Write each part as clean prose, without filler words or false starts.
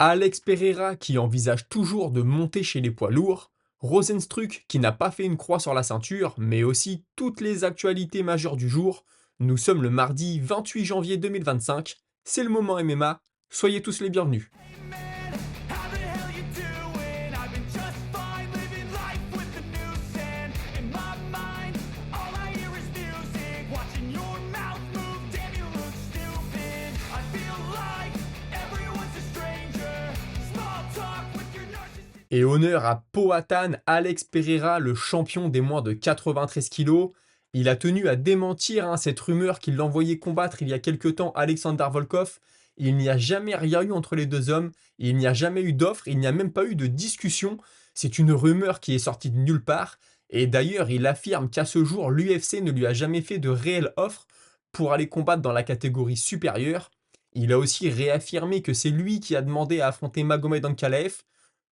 Alex Pereira qui envisage toujours de monter chez les poids lourds, Rozenstruik qui n'a pas fait une croix sur la ceinture, mais aussi toutes les actualités majeures du jour. Nous sommes le mardi 28 janvier 2025, c'est le moment MMA, soyez tous les bienvenus. Man, how the hell you doing? I've been just fine living life with the noose and in my mind, all I hear is music. Watching your mouth move, damn you look stupid. I feel like everyone's a stranger. Small talk with your narcissist. Et honneur à Poatan Alex Pereira, le champion des moins de 93 kilos. Il a tenu à démentir cette rumeur qu'il l'envoyait combattre il y a quelque temps Alexander Volkov. Il n'y a jamais rien eu entre les deux hommes, il n'y a jamais eu d'offre, il n'y a même pas eu de discussion. C'est une rumeur qui est sortie de nulle part. Et d'ailleurs, il affirme qu'à ce jour, l'UFC ne lui a jamais fait de réelle offre pour aller combattre dans la catégorie supérieure. Il a aussi réaffirmé que c'est lui qui a demandé à affronter Magomed Ankalaev.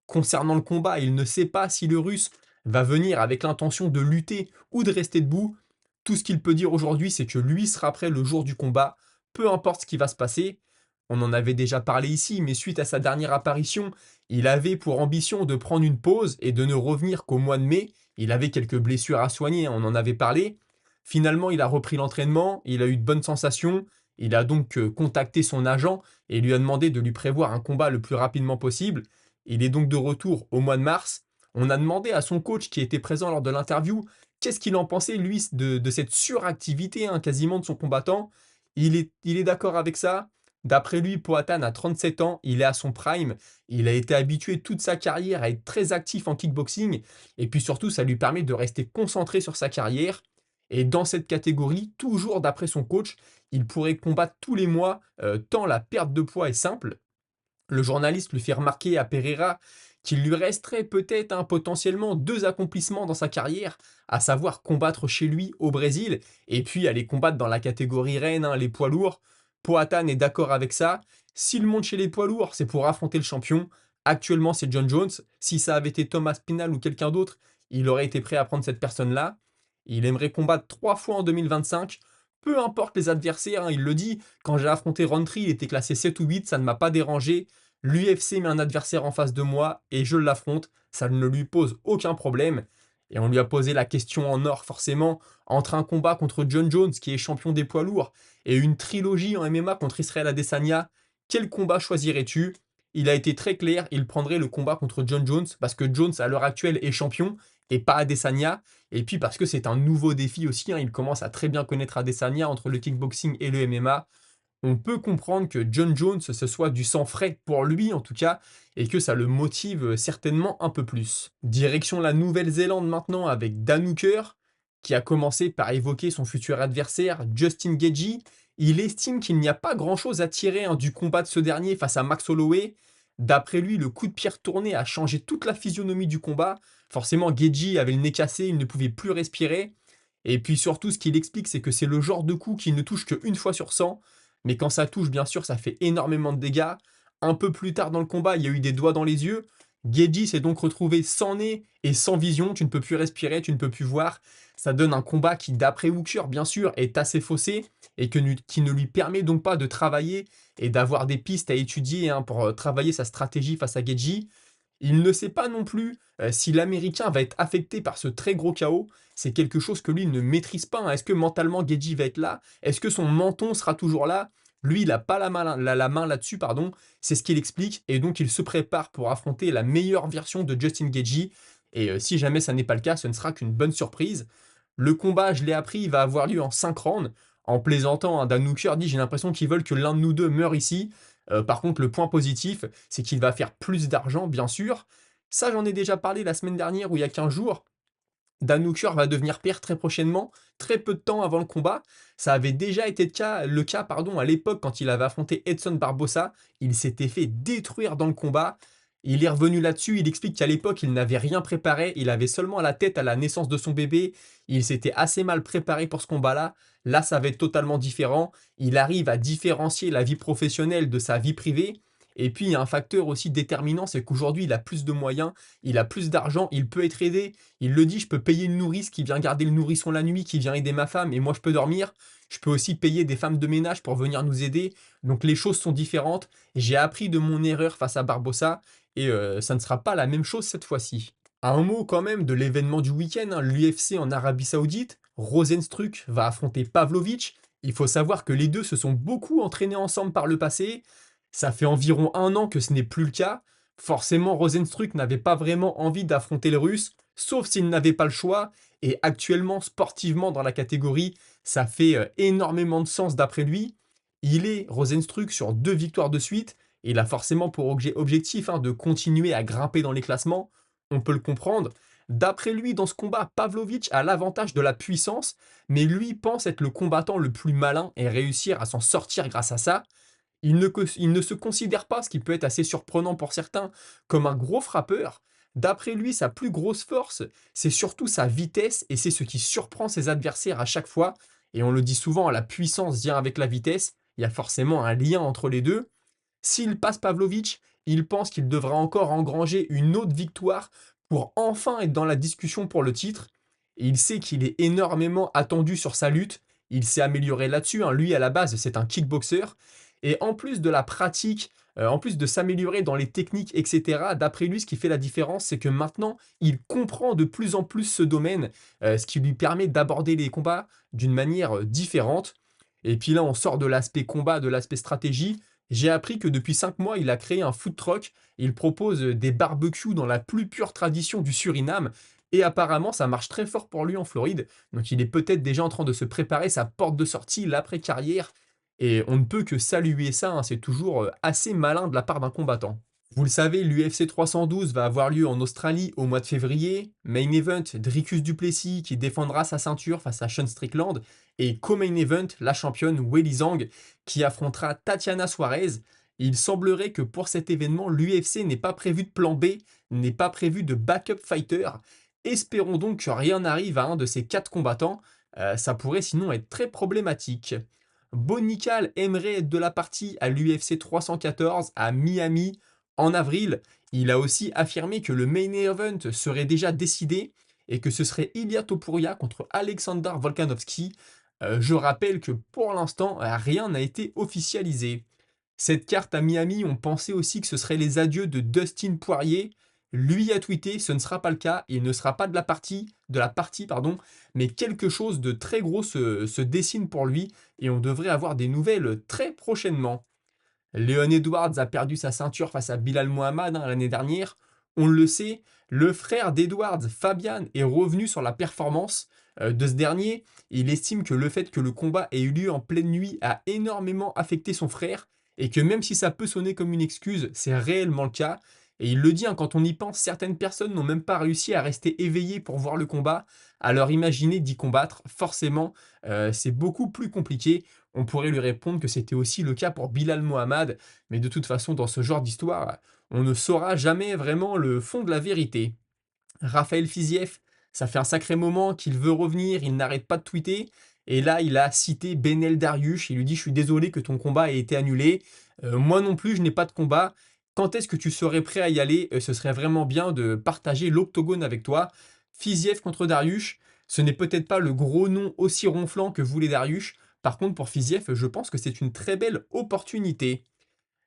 Concernant le combat, il ne sait pas si le Russe va venir avec l'intention de lutter ou de rester debout. Tout ce qu'il peut dire aujourd'hui, c'est que lui sera prêt le jour du combat, peu importe ce qui va se passer. On en avait déjà parlé ici, mais suite à sa dernière apparition, il avait pour ambition de prendre une pause et de ne revenir qu'au mois de mai. Il avait quelques blessures à soigner, on en avait parlé. Finalement, il a repris l'entraînement, il a eu de bonnes sensations. Il a donc contacté son agent et lui a demandé de lui prévoir un combat le plus rapidement possible. Il est donc de retour au mois de mars. On a demandé à son coach qui était présent lors de l'interview qu'est-ce qu'il en pensait, lui, de cette suractivité quasiment de son combattant. Il est d'accord avec ça. D'après lui, Poatan a 37 ans, il est à son prime, il a été habitué toute sa carrière à être très actif en kickboxing, et puis surtout, ça lui permet de rester concentré sur sa carrière. Et dans cette catégorie, toujours d'après son coach, il pourrait combattre tous les mois, tant la perte de poids est simple. Le journaliste lui fait remarquer à Pereira qu'il lui resterait peut-être potentiellement deux accomplissements dans sa carrière, à savoir combattre chez lui au Brésil et puis aller combattre dans la catégorie reine, les poids lourds. Poatan est d'accord avec ça. S'il monte chez les poids lourds, c'est pour affronter le champion. Actuellement, c'est John Jones. Si ça avait été Thomas Pinal ou quelqu'un d'autre, il aurait été prêt à prendre cette personne-là. Il aimerait combattre 3 fois en 2025. Peu importe les adversaires, il le dit. Quand j'ai affronté Rountree, il était classé 7 ou 8, ça ne m'a pas dérangé. L'UFC met un adversaire en face de moi et je l'affronte, ça ne lui pose aucun problème. Et on lui a posé la question en or forcément, entre un combat contre John Jones qui est champion des poids lourds et une trilogie en MMA contre Israel Adesanya, quel combat choisirais-tu? Il a été très clair, il prendrait le combat contre John Jones parce que Jones à l'heure actuelle est champion et pas Adesanya, et puis parce que c'est un nouveau défi aussi, il commence à très bien connaître Adesanya entre le kickboxing et le MMA. On peut comprendre que John Jones, ce soit du sang frais pour lui en tout cas, et que ça le motive certainement un peu plus. Direction la Nouvelle-Zélande maintenant avec Dan Hooker, qui a commencé par évoquer son futur adversaire, Justin Gaethje. Il estime qu'il n'y a pas grand-chose à tirer du combat de ce dernier face à Max Holloway. D'après lui, le coup de pierre tourné a changé toute la physionomie du combat. Forcément, Gaethje avait le nez cassé, il ne pouvait plus respirer. Et puis surtout, ce qu'il explique, c'est que c'est le genre de coup qui ne touche qu'une fois sur 100. Mais quand ça touche, bien sûr, ça fait énormément de dégâts. Un peu plus tard dans le combat, il y a eu des doigts dans les yeux. Gaethje s'est donc retrouvé sans nez et sans vision. Tu ne peux plus respirer, tu ne peux plus voir. Ça donne un combat qui, d'après Hooker, bien sûr, est assez faussé et qui ne lui permet donc pas de travailler et d'avoir des pistes à étudier pour travailler sa stratégie face à Gaethje. Il ne sait pas non plus si l'Américain va être affecté par ce très gros chaos. C'est quelque chose que lui ne maîtrise pas. Est-ce que mentalement Gaethje va être là? Est-ce que son menton sera toujours là? Lui, il n'a pas la main là-dessus, pardon. C'est ce qu'il explique. Et donc, il se prépare pour affronter la meilleure version de Justin Gaethje. Et si jamais ça n'est pas le cas, ce ne sera qu'une bonne surprise. Le combat, je l'ai appris, il va avoir lieu en 5 rounds. En plaisantant, Dan Hooker dit: j'ai l'impression qu'ils veulent que l'un de nous deux meure ici. Par contre, le point positif, c'est qu'il va faire plus d'argent, bien sûr. Ça, j'en ai déjà parlé la semaine dernière ou il y a 15 jours. Dan Hooker va devenir père très prochainement, très peu de temps avant le combat. Ça avait déjà été le cas à l'époque quand il avait affronté Edson Barbosa. Il s'était fait détruire dans le combat. Il est revenu là-dessus, il explique qu'à l'époque, il n'avait rien préparé, il avait seulement la tête à la naissance de son bébé, il s'était assez mal préparé pour ce combat-là. Là, ça va être totalement différent. Il arrive à différencier la vie professionnelle de sa vie privée. Et puis, il y a un facteur aussi déterminant, c'est qu'aujourd'hui, il a plus de moyens, il a plus d'argent, il peut être aidé. Il le dit, je peux payer une nourrice qui vient garder le nourrisson la nuit, qui vient aider ma femme, et moi, je peux dormir. Je peux aussi payer des femmes de ménage pour venir nous aider. Donc, les choses sont différentes. J'ai appris de mon erreur face à Barbossa, et ça ne sera pas la même chose cette fois-ci. Un mot quand même de l'événement du week-end, hein, l'UFC en Arabie Saoudite. Rozenstruik va affronter Pavlovich. Il faut savoir que les deux se sont beaucoup entraînés ensemble par le passé. Ça fait environ 1 an que ce n'est plus le cas. Forcément, Rozenstruik n'avait pas vraiment envie d'affronter le Russe, sauf s'il n'avait pas le choix. Et actuellement, sportivement, dans la catégorie, ça fait énormément de sens d'après lui. Il est Rozenstruik sur 2 victoires de suite. Et il a forcément pour objectif, hein, de continuer à grimper dans les classements. On peut le comprendre. D'après lui, dans ce combat, Pavlovich a l'avantage de la puissance, mais lui pense être le combattant le plus malin et réussir à s'en sortir grâce à ça. Il ne se considère pas, ce qui peut être assez surprenant pour certains, comme un gros frappeur. D'après lui, sa plus grosse force, c'est surtout sa vitesse et c'est ce qui surprend ses adversaires à chaque fois. Et on le dit souvent, la puissance vient avec la vitesse. Il y a forcément un lien entre les deux. S'il passe Pavlovich, il pense qu'il devra encore engranger une autre victoire pour enfin être dans la discussion pour le titre. Et il sait qu'il est énormément attendu sur sa lutte. Il s'est amélioré là-dessus, hein. Lui, à la base, c'est un kickboxer. Et en plus de la pratique, en plus de s'améliorer dans les techniques, etc., d'après lui, ce qui fait la différence, c'est que maintenant, il comprend de plus en plus ce domaine, ce qui lui permet d'aborder les combats d'une manière différente. Et puis là, on sort de l'aspect combat, de l'aspect stratégie. J'ai appris que depuis 5 mois, il a créé un food truck. Il propose des barbecues dans la plus pure tradition du Suriname. Et apparemment, ça marche très fort pour lui en Floride. Donc il est peut-être déjà en train de se préparer sa porte de sortie, l'après-carrière. Et on ne peut que saluer ça, hein, c'est toujours assez malin de la part d'un combattant. Vous le savez, l'UFC 312 va avoir lieu en Australie au mois de février. Main event, Dricus du Plessis qui défendra sa ceinture face à Sean Strickland. Et co-main event, la championne Weili Zhang qui affrontera Tatiana Suarez. Il semblerait que pour cet événement, l'UFC n'ait pas prévu de plan B, n'est pas prévu de backup fighter. Espérons donc que rien n'arrive à un de ces 4 combattants. Ça pourrait sinon être très problématique. Bonical aimerait être de la partie à l'UFC 314 à Miami en avril. Il a aussi affirmé que le main event serait déjà décidé et que ce serait Ilia Topuria contre Alexander Volkanovski. Je rappelle que pour l'instant, rien n'a été officialisé. Cette carte à Miami, on pensait aussi que ce serait les adieux de Dustin Poirier. Lui a tweeté, ce ne sera pas le cas, il ne sera pas de la partie, pardon, mais quelque chose de très gros se dessine pour lui et on devrait avoir des nouvelles très prochainement. Leon Edwards a perdu sa ceinture face à Bilal Mohamed, hein, l'année dernière. On le sait, le frère d'Edwards, Fabian, est revenu sur la performance de ce dernier. Il estime que le fait que le combat ait eu lieu en pleine nuit a énormément affecté son frère et que même si ça peut sonner comme une excuse, c'est réellement le cas. Et il le dit, hein, quand on y pense, certaines personnes n'ont même pas réussi à rester éveillées pour voir le combat. Alors imaginez d'y combattre, forcément, c'est beaucoup plus compliqué. On pourrait lui répondre que c'était aussi le cas pour Bilal Mohamed, mais de toute façon, dans ce genre d'histoire, on ne saura jamais vraiment le fond de la vérité. Raphaël Fiziev, ça fait un sacré moment qu'il veut revenir, il n'arrête pas de tweeter. Et là, il a cité Benel Dariush, il lui dit: je suis désolé que ton combat ait été annulé. Moi non plus, je n'ai pas de combat. Quand est-ce que tu serais prêt à y aller? Ce serait vraiment bien de partager l'octogone avec toi. Fiziev contre Dariush, ce n'est peut-être pas le gros nom aussi ronflant que voulait Dariush. Par contre, pour Fiziev, je pense que c'est une très belle opportunité.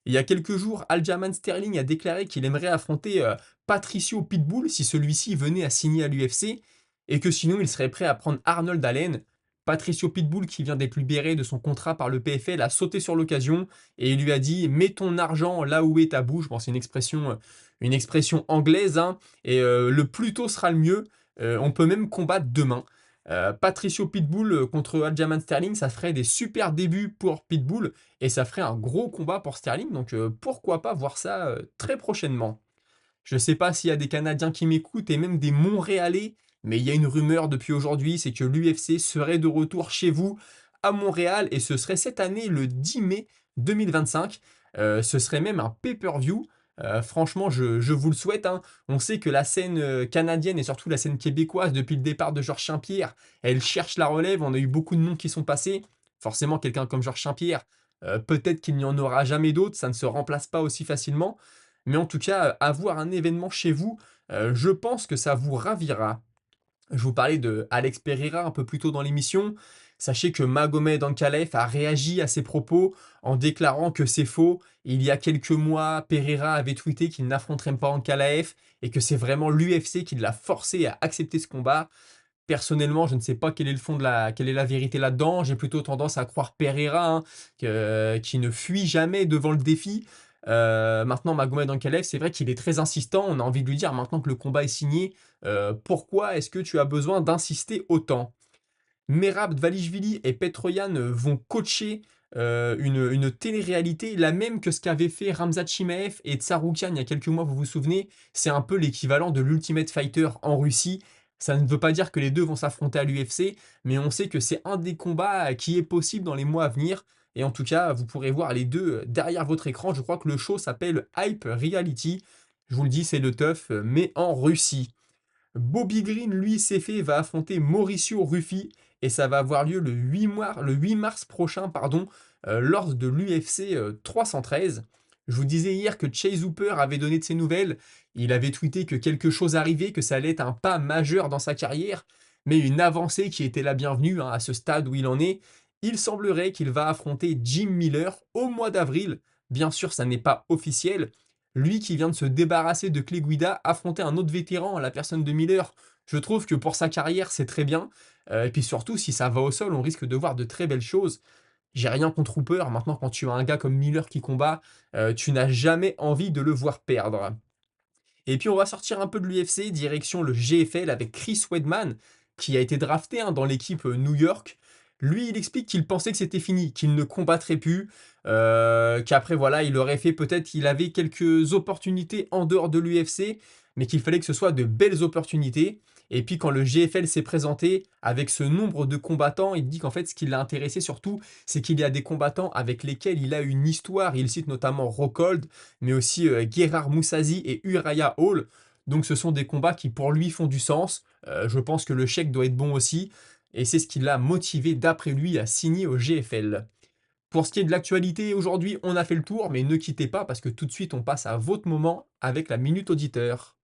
Il y a quelques jours, Aljamain Sterling a déclaré qu'il aimerait affronter Patricio Pitbull si celui-ci venait à signer à l'UFC et que sinon il serait prêt à prendre Arnold Allen. Patricio Pitbull, qui vient d'être libéré de son contrat par le PFL, a sauté sur l'occasion et il lui a dit: mets ton argent là où est ta bouche. Bon, c'est une expression anglaise, hein, et le plus tôt sera le mieux. On peut même combattre demain. Patricio Pitbull contre Aljamain Sterling, ça ferait des super débuts pour Pitbull et ça ferait un gros combat pour Sterling, donc pourquoi pas voir ça très prochainement. Je ne sais pas s'il y a des Canadiens qui m'écoutent et même des Montréalais, mais il y a une rumeur depuis aujourd'hui, c'est que l'UFC serait de retour chez vous à Montréal et ce serait cette année le 10 mai 2025. Ce serait même un pay-per-view. Franchement, je vous le souhaite, hein. On sait que la scène canadienne et surtout la scène québécoise, depuis le départ de Georges Saint-Pierre, elle cherche la relève. On a eu beaucoup de noms qui sont passés. Forcément, quelqu'un comme Georges Saint-Pierre Peut-être qu'il n'y en aura jamais d'autres, ça ne se remplace pas aussi facilement. Mais en tout cas, avoir un événement chez vous, je pense que ça vous ravira. Je vous parlais de Alex Pereira un peu plus tôt dans l'émission. Sachez que Magomed Ankalaev a réagi à ces propos en déclarant que c'est faux. Il y a quelques mois, Pereira avait tweeté qu'il n'affronterait pas Ankalaev et que c'est vraiment l'UFC qui l'a forcé à accepter ce combat. Personnellement, je ne sais pas quelle est la vérité là-dedans. J'ai plutôt tendance à croire Pereira, hein, qui ne fuit jamais devant le défi. Maintenant, Magomed Ankalaev, c'est vrai qu'il est très insistant. On a envie de lui dire maintenant que le combat est signé, pourquoi est-ce que tu as besoin d'insister autant? Merab Dvalishvili et Petroyan vont coacher une télé-réalité, la même que ce qu'avaient fait Ramzat Chimaev et Tsaroukian il y a quelques mois, vous vous souvenez? C'est un peu l'équivalent de l'Ultimate Fighter en Russie. Ça ne veut pas dire que les deux vont s'affronter à l'UFC, mais on sait que c'est un des combats qui est possible dans les mois à venir. Et en tout cas, vous pourrez voir les deux derrière votre écran. Je crois que le show s'appelle Hype Reality. Je vous le dis, c'est le teuf, mais en Russie. Bobby Green, lui, c'est fait, va affronter Mauricio Ruffi et ça va avoir lieu le 8 mars prochain, pardon, lors de l'UFC 313. Je vous disais hier que Chase Hooper avait donné de ses nouvelles. Il avait tweeté que quelque chose arrivait, que ça allait être un pas majeur dans sa carrière, mais une avancée qui était la bienvenue, hein, à ce stade où il en est. Il semblerait qu'il va affronter Jim Miller au mois d'avril. Bien sûr, ça n'est pas officiel, lui qui vient de se débarrasser de Clay Guida, affronter un autre vétéran, à la personne de Miller, je trouve que pour sa carrière, c'est très bien. Et puis surtout, si ça va au sol, on risque de voir de très belles choses. J'ai rien contre Hooper. Maintenant, quand tu as un gars comme Miller qui combat, tu n'as jamais envie de le voir perdre. Et puis on va sortir un peu de l'UFC, direction le GFL avec Chris Weidman, qui a été drafté, hein, dans l'équipe New York. Lui, il explique qu'il pensait que c'était fini, qu'il ne combattrait plus, qu'après voilà, il aurait fait peut-être qu'il avait quelques opportunités en dehors de l'UFC, mais qu'il fallait que ce soit de belles opportunités. Et puis quand le GFL s'est présenté avec ce nombre de combattants, il dit qu'en fait ce qui l'a intéressé surtout, c'est qu'il y a des combattants avec lesquels il a une histoire. Il cite notamment Rockhold, mais aussi Gerard Moussazi et Uriah Hall. Donc ce sont des combats qui pour lui font du sens. Je pense que le chèque doit être bon aussi. Et c'est ce qui l'a motivé, d'après lui, à signer au GFL. Pour ce qui est de l'actualité, aujourd'hui, on a fait le tour, mais ne quittez pas parce que tout de suite, on passe à votre moment avec la Minute Auditeur.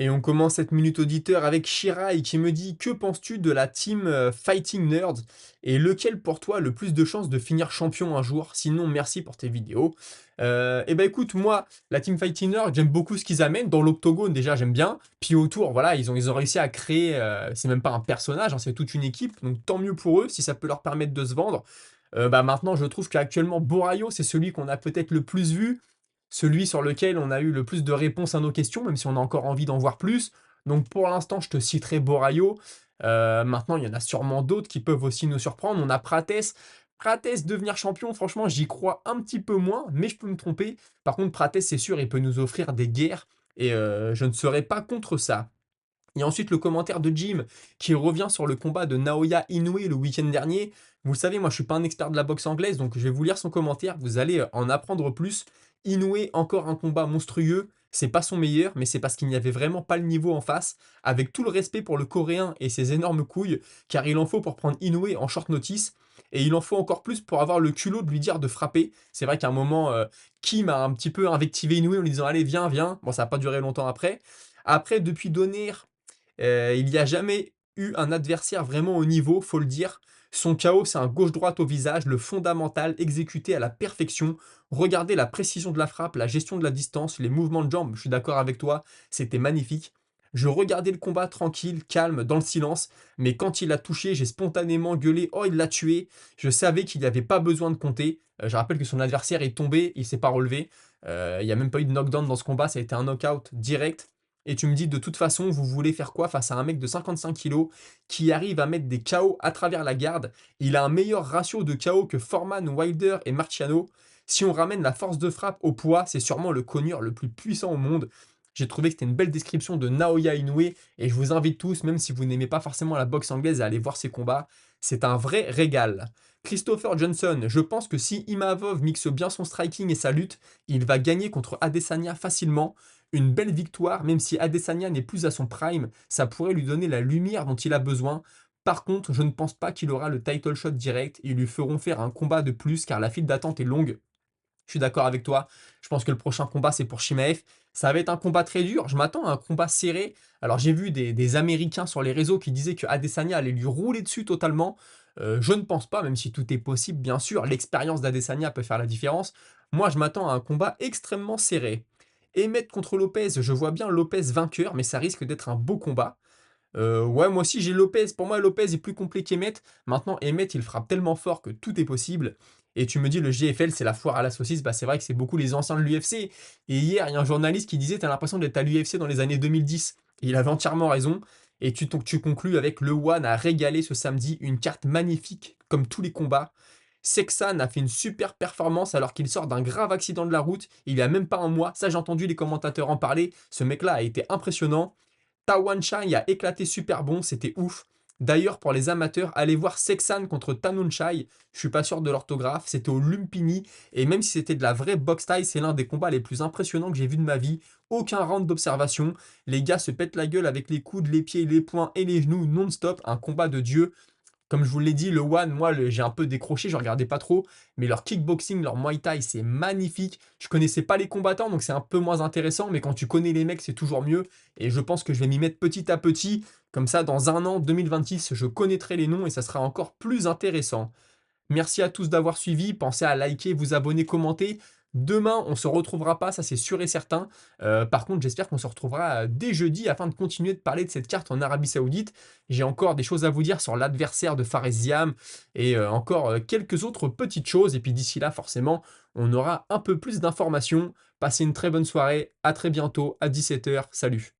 Et on commence cette minute auditeur avec Shirai qui me dit: que penses-tu de la team Fighting Nerds et lequel pour toi a le plus de chances de finir champion un jour? Sinon, merci pour tes vidéos. Et ben écoute, moi, la team Fighting Nerds, j'aime beaucoup ce qu'ils amènent. Dans l'octogone, déjà, j'aime bien. Puis autour, voilà, ils ont réussi à créer, c'est même pas un personnage, hein, c'est toute une équipe. Donc tant mieux pour eux si ça peut leur permettre de se vendre. Bah maintenant, je trouve qu'actuellement, Borayo, c'est celui qu'on a peut-être le plus vu, celui sur lequel on a eu le plus de réponses à nos questions, même si on a encore envie d'en voir plus. Donc pour l'instant, je te citerai Borayo. Maintenant, il y en a sûrement d'autres qui peuvent aussi nous surprendre. On a Prates. Prates devenir champion, franchement, j'y crois un petit peu moins, mais je peux me tromper. Par contre, Prates, c'est sûr, il peut nous offrir des guerres, et je ne serai pas contre ça. Et ensuite, le commentaire de Jim qui revient sur le combat de Naoya Inoue le week-end dernier. Vous le savez, moi je suis pas un expert de la boxe anglaise, donc je vais vous lire son commentaire, vous allez en apprendre plus. Inoue, encore un combat monstrueux, c'est pas son meilleur, mais c'est parce qu'il n'y avait vraiment pas le niveau en face, avec tout le respect pour le coréen et ses énormes couilles, car il en faut pour prendre Inoue en short notice, et il en faut encore plus pour avoir le culot de lui dire de frapper. C'est vrai qu'à un moment, Kim a un petit peu invectivé Inoue en lui disant: allez, viens, viens. Bon, ça n'a pas duré longtemps après. Après, depuis Donner, il n'y a jamais eu un adversaire vraiment au niveau, faut le dire. Son KO, c'est un gauche-droite au visage, le fondamental, exécuté à la perfection. Regardez la précision de la frappe, la gestion de la distance, les mouvements de jambes, je suis d'accord avec toi, c'était magnifique. Je regardais le combat tranquille, calme, dans le silence, mais quand il a touché, j'ai spontanément gueulé: oh, il l'a tué. Je savais qu'il n'y avait pas besoin de compter. Je rappelle que son adversaire est tombé, il s'est pas relevé. Il n'y a même pas eu de knockdown dans ce combat, ça a été un knockout direct. Et tu me dis, de toute façon, vous voulez faire quoi face à un mec de 55 kilos qui arrive à mettre des KO à travers la garde? Il a un meilleur ratio de KO que Foreman, Wilder et Marciano. Si on ramène la force de frappe au poids, c'est sûrement le cogneur le plus puissant au monde. J'ai trouvé que c'était une belle description de Naoya Inoue et je vous invite tous, même si vous n'aimez pas forcément la boxe anglaise, à aller voir ses combats. C'est un vrai régal. Christopher Johnson, je pense que si Imavov mixe bien son striking et sa lutte, il va gagner contre Adesanya facilement. Une belle victoire, même si Adesanya n'est plus à son prime, ça pourrait lui donner la lumière dont il a besoin. Par contre, je ne pense pas qu'il aura le title shot direct. Ils lui feront faire un combat de plus car la file d'attente est longue. Je suis d'accord avec toi. Je pense que le prochain combat, c'est pour Shimaev. Ça va être un combat très dur. Je m'attends à un combat serré. Alors, j'ai vu des Américains sur les réseaux qui disaient que Adesanya allait lui rouler dessus totalement. Je ne pense pas, même si tout est possible, bien sûr. L'expérience d'Adesanya peut faire la différence. Moi, je m'attends à un combat extrêmement serré. Emmett contre Lopez, je vois bien Lopez vainqueur, mais ça risque d'être un beau combat. Ouais, moi aussi j'ai Lopez. Pour moi, Lopez est plus complet qu'Emmett. Maintenant, Emmett, il frappe tellement fort que tout est possible. Et tu me dis, le GFL, c'est la foire à la saucisse. Bah, c'est vrai que c'est beaucoup les anciens de l'UFC. Et hier, il y a un journaliste qui disait, t'as l'impression d'être à l'UFC dans les années 2010. Et il avait entièrement raison. Et tu conclus avec le One a régalé ce samedi. Une carte magnifique, comme tous les combats. Sexan a fait une super performance alors qu'il sort d'un grave accident de la route. Il y a même pas un mois. Ça, j'ai entendu les commentateurs en parler. Ce mec-là a été impressionnant. Tawan Chai a éclaté super bon, c'était ouf. D'ailleurs, pour les amateurs, allez voir Sexan contre Tanun Chai. Je suis pas sûr de l'orthographe, c'était au Lumpini. Et même si c'était de la vraie boxe taille, c'est l'un des combats les plus impressionnants que j'ai vu de ma vie. Aucun round d'observation. Les gars se pètent la gueule avec les coudes, les pieds, les poings et les genoux non-stop. Un combat de dieu. Comme je vous l'ai dit, le One, moi, j'ai un peu décroché, je regardais pas trop, mais leur kickboxing, leur Muay Thai, c'est magnifique. Je connaissais pas les combattants, donc c'est un peu moins intéressant, mais quand tu connais les mecs, c'est toujours mieux. Et je pense que je vais m'y mettre petit à petit. Comme ça, dans un an, 2026, je connaîtrai les noms et ça sera encore plus intéressant. Merci à tous d'avoir suivi. Pensez à liker, vous abonner, commenter. Demain, on se retrouvera pas, ça c'est sûr et certain. Par contre, j'espère qu'on se retrouvera dès jeudi afin de continuer de parler de cette carte en Arabie Saoudite. J'ai encore des choses à vous dire sur l'adversaire de Fares Ziam et encore quelques autres petites choses. Et puis d'ici là, forcément, on aura un peu plus d'informations. Passez une très bonne soirée. À très bientôt à 17 h. Salut.